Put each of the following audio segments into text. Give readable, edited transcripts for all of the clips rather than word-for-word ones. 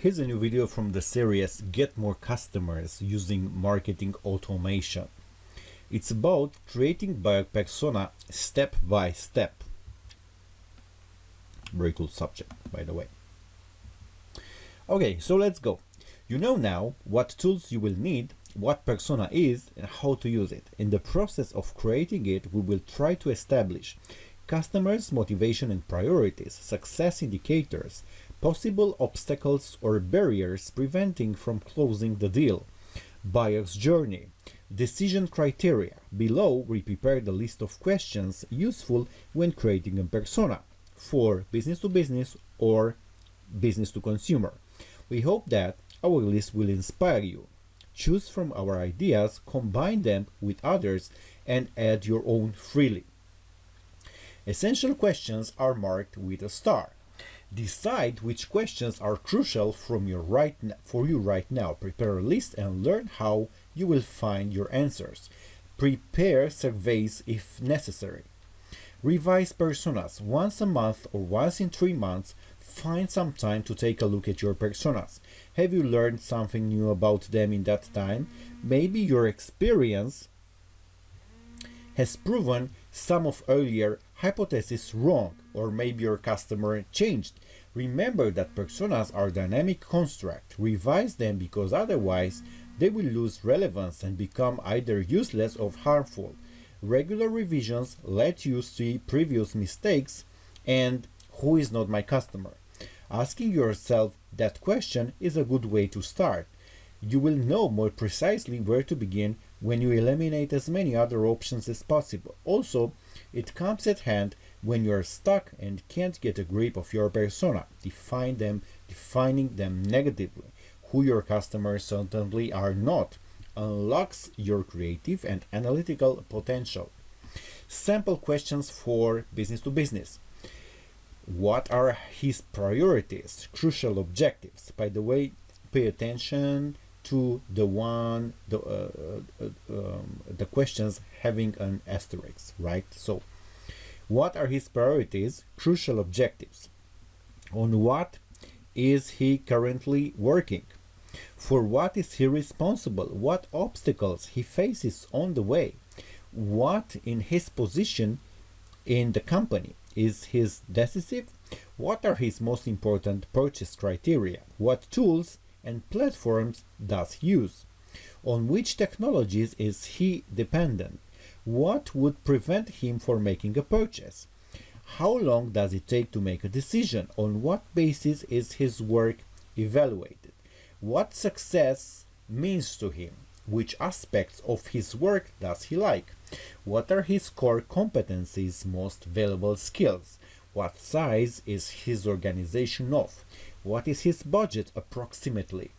Here's a new video from the series Get More Customers Using Marketing Automation. It's about creating buyer persona step by step. Very cool subject, by the way. Okay, so let's go. You know now what tools you will need, what persona is, and how to use it. In the process of creating it, we will try to establish customers' motivation and priorities, success indicators, possible obstacles or barriers preventing from closing the deal, buyer's journey, decision criteria. Below, we prepared a list of questions useful when creating a persona for business to business or business to consumer. We hope that our list will inspire you. Choose from our ideas, combine them with others, and add your own freely. Essential questions are marked with a star. Decide which questions are crucial for you right now. Prepare a list and learn how you will find your answers. Prepare surveys if necessary. Revise personas once a month or once in 3 months. Find some time to take a look at your personas. Have you learned something new about them in that time? Maybe your experience has proven some of earlier hypotheses wrong, or maybe your customer changed. Remember that personas are dynamic construct. Revise them because otherwise they will lose relevance and become either useless or harmful. Regular revisions let you see previous mistakes and who is not my customer. Asking yourself that question is a good way to start. You will know more precisely where to begin when you eliminate as many other options as possible. Also, it comes at hand when you are stuck and can't get a grip of your persona. Defining them negatively, who your customers certainly are not, unlocks your creative and analytical potential. Sample questions for business to business. What are his priorities, crucial objectives? By the way, pay attention to the questions having an asterisk, right? So, what are his priorities, crucial objectives? On what is he currently working? For what is he responsible? What obstacles he faces on the way? What in his position in the company? Is he decisive? What are his most important purchase criteria? What tools and platforms does he use? On which technologies is he dependent? What would prevent him from making a purchase? How long does it take to make a decision? On what basis is his work evaluated? What success means to him? Which aspects of his work does he like? What are his core competencies, most valuable skills? What size is his organization of? What is his budget approximately?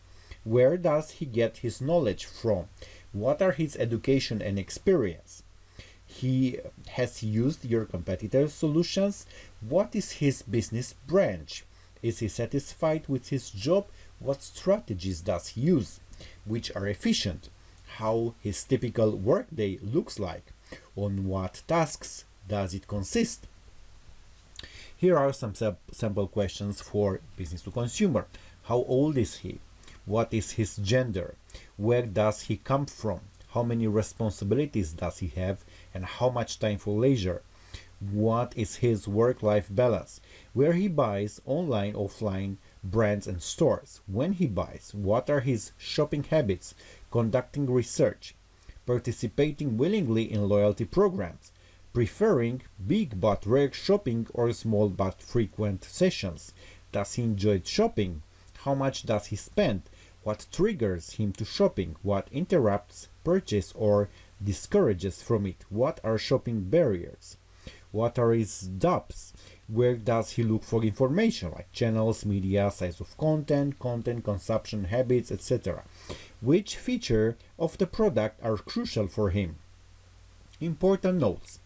Where does he get his knowledge from? What are his education and experience? Has he used your competitors' solutions? What is his business branch? Is he satisfied with his job? What strategies does he use, which are efficient? How his typical workday looks like? On what tasks does it consist? Here are some sample questions for business to consumer. How old is he? What is his gender? Where does he come from? How many responsibilities does he have? And how much time for leisure? What is his work-life balance? Where he buys, online, offline, brands and stores. When he buys, what are his shopping habits? Conducting research. Participating willingly in loyalty programs. Preferring big but rare shopping or small but frequent sessions. Does he enjoy shopping? How much does he spend? What triggers him to shopping? What interrupts purchase or discourages from it? What are shopping barriers? What are his dubs? Where does he look for information, like channels, media, size of content, consumption habits, etc.? Which feature of the product are crucial for him? Important notes.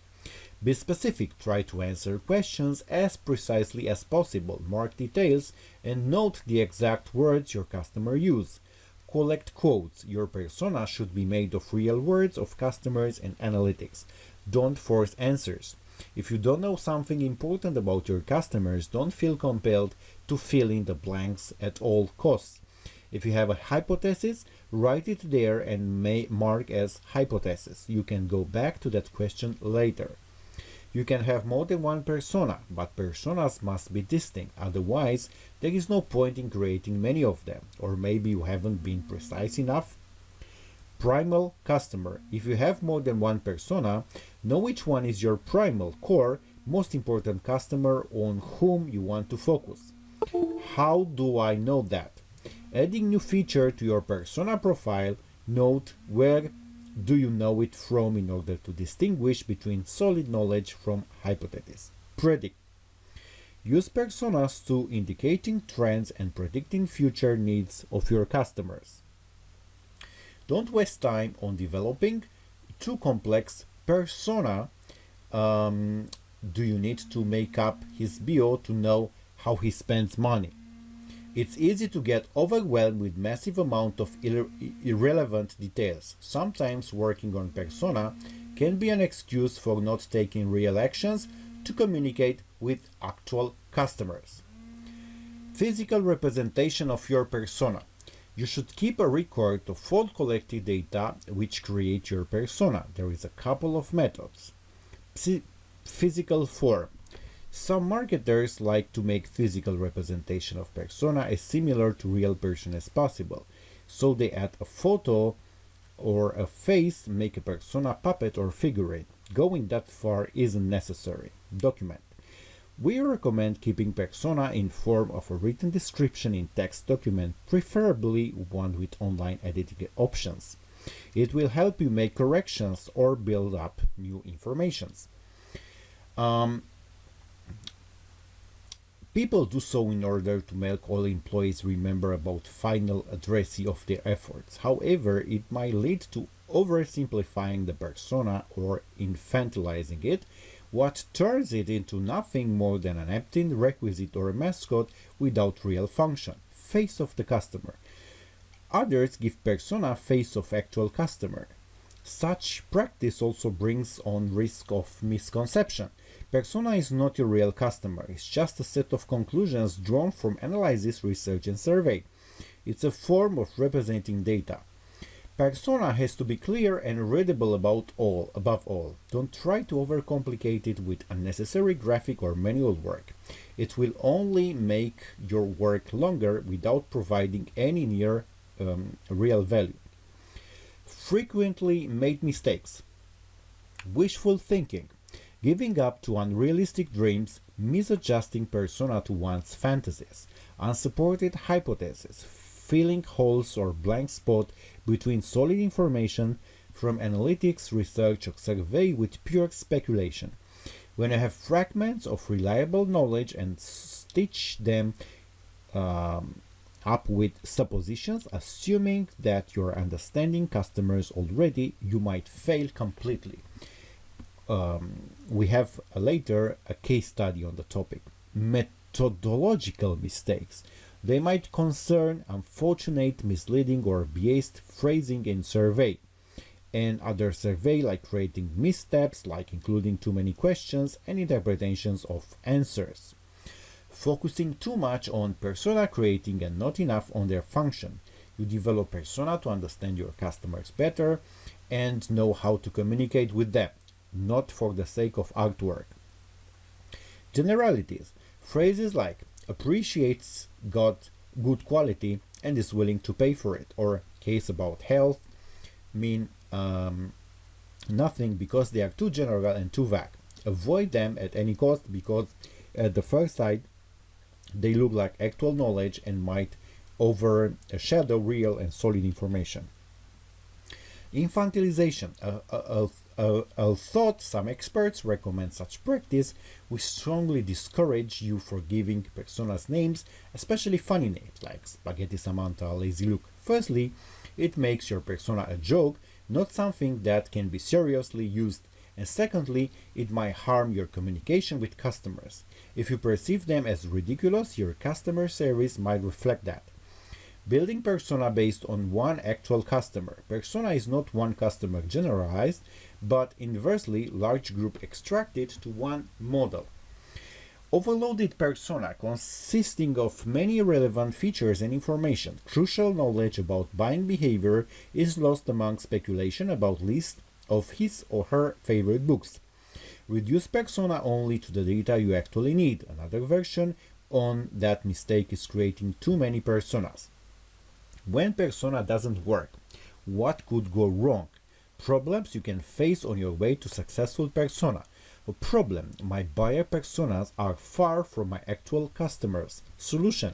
Be specific. Try to answer questions as precisely as possible. Mark details and note the exact words your customer use. Collect quotes. Your persona should be made of real words of customers and analytics. Don't force answers. If you don't know something important about your customers, don't feel compelled to fill in the blanks at all costs. If you have a hypothesis, write it there and mark as hypothesis. You can go back to that question later. You can have more than one persona, but personas must be distinct, otherwise there is no point in creating many of them, or maybe you haven't been precise enough. Primal customer. If you have more than one persona, know which one is your primal, core, most important customer on whom you want to focus. How do I know that? Adding new feature to your persona profile, note where do you know it from in order to distinguish between solid knowledge from hypothesis. Predict. Use personas to indicating trends and predicting future needs of your customers. Don't waste time on developing too complex persona. Do you need to make up his bio to know how he spends money? It's easy to get overwhelmed with massive amount of irrelevant details. Sometimes working on persona can be an excuse for not taking real actions to communicate with actual customers. Physical representation of your persona. You should keep a record of all collected data which create your persona. There is a couple of methods. Physical form. Some marketers like to make physical representation of persona as similar to real person as possible. So they add a photo or a face, make a persona puppet or figurine. Going that far isn't necessary. Document. We recommend keeping persona in form of a written description in text document, preferably one with online editing options. It will help you make corrections or build up new informations. People do so in order to make all employees remember about final addressee of their efforts. However, it might lead to oversimplifying the persona or infantilizing it, what turns it into nothing more than an empty requisite or a mascot without real function. Face of the customer. Others give persona face of actual customer. Such practice also brings on risk of misconception. Persona is not your real customer, it's just a set of conclusions drawn from analysis, research and survey. It's a form of representing data. Persona has to be clear and readable above all. Don't try to overcomplicate it with unnecessary graphic or manual work. It will only make your work longer without providing any near real value. Frequently made mistakes. Wishful thinking. Giving up to unrealistic dreams, misadjusting persona to one's fantasies, unsupported hypotheses, filling holes or blank spot between solid information from analytics, research or survey with pure speculation. When you have fragments of reliable knowledge and stitch them up with suppositions, assuming that you're understanding customers already, you might fail completely. We have later a case study on the topic. Methodological mistakes. They might concern unfortunate, misleading or biased phrasing in survey and other survey like creating missteps like including too many questions and interpretations of answers. Focusing too much on persona creating and not enough on their function. You develop persona to understand your customers better and know how to communicate with them, not for the sake of artwork. Generalities. Phrases like appreciates good quality and is willing to pay for it, or case about health mean nothing because they are too general and too vague. Avoid them at any cost because at the first sight they look like actual knowledge and might overshadow real and solid information. Infantilization. Although some experts recommend such practice, we strongly discourage you for giving personas names, especially funny names like Spaghetti Samantha, Lazy Luke. Firstly, it makes your persona a joke, not something that can be seriously used. And secondly, it might harm your communication with customers. If you perceive them as ridiculous, your customer service might reflect that. Building persona based on one actual customer. Persona is not one customer generalized, but inversely large group extracted to one model. Overloaded persona consisting of many relevant features and information. Crucial knowledge about buying behavior is lost among speculation about list of his or her favorite books. Reduce persona only to the data you actually need. Another version on that mistake is creating too many personas. When persona doesn't work, what could go wrong? Problems you can face on your way to successful persona. A problem: my buyer personas are far from my actual customers. Solution: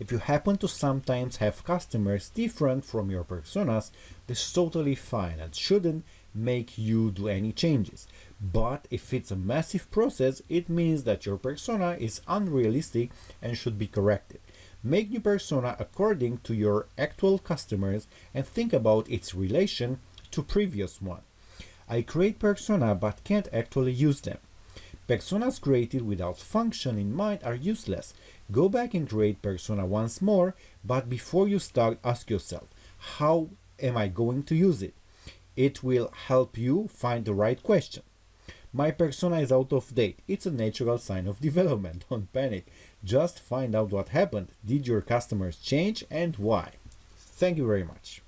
if you happen to sometimes have customers different from your personas, that's totally fine and shouldn't make you do any changes. But if it's a massive process, it means that your persona is unrealistic and should be corrected. Make new persona according to your actual customers and think about its relation to previous one. I create persona but can't actually use them. Personas created without function in mind are useless. Go back and create persona once more, but before you start, ask yourself, how am I going to use it? It will help you find the right question. My persona is out of date. It's a natural sign of development. Don't panic. Just find out what happened. Did your customers change and why? Thank you very much.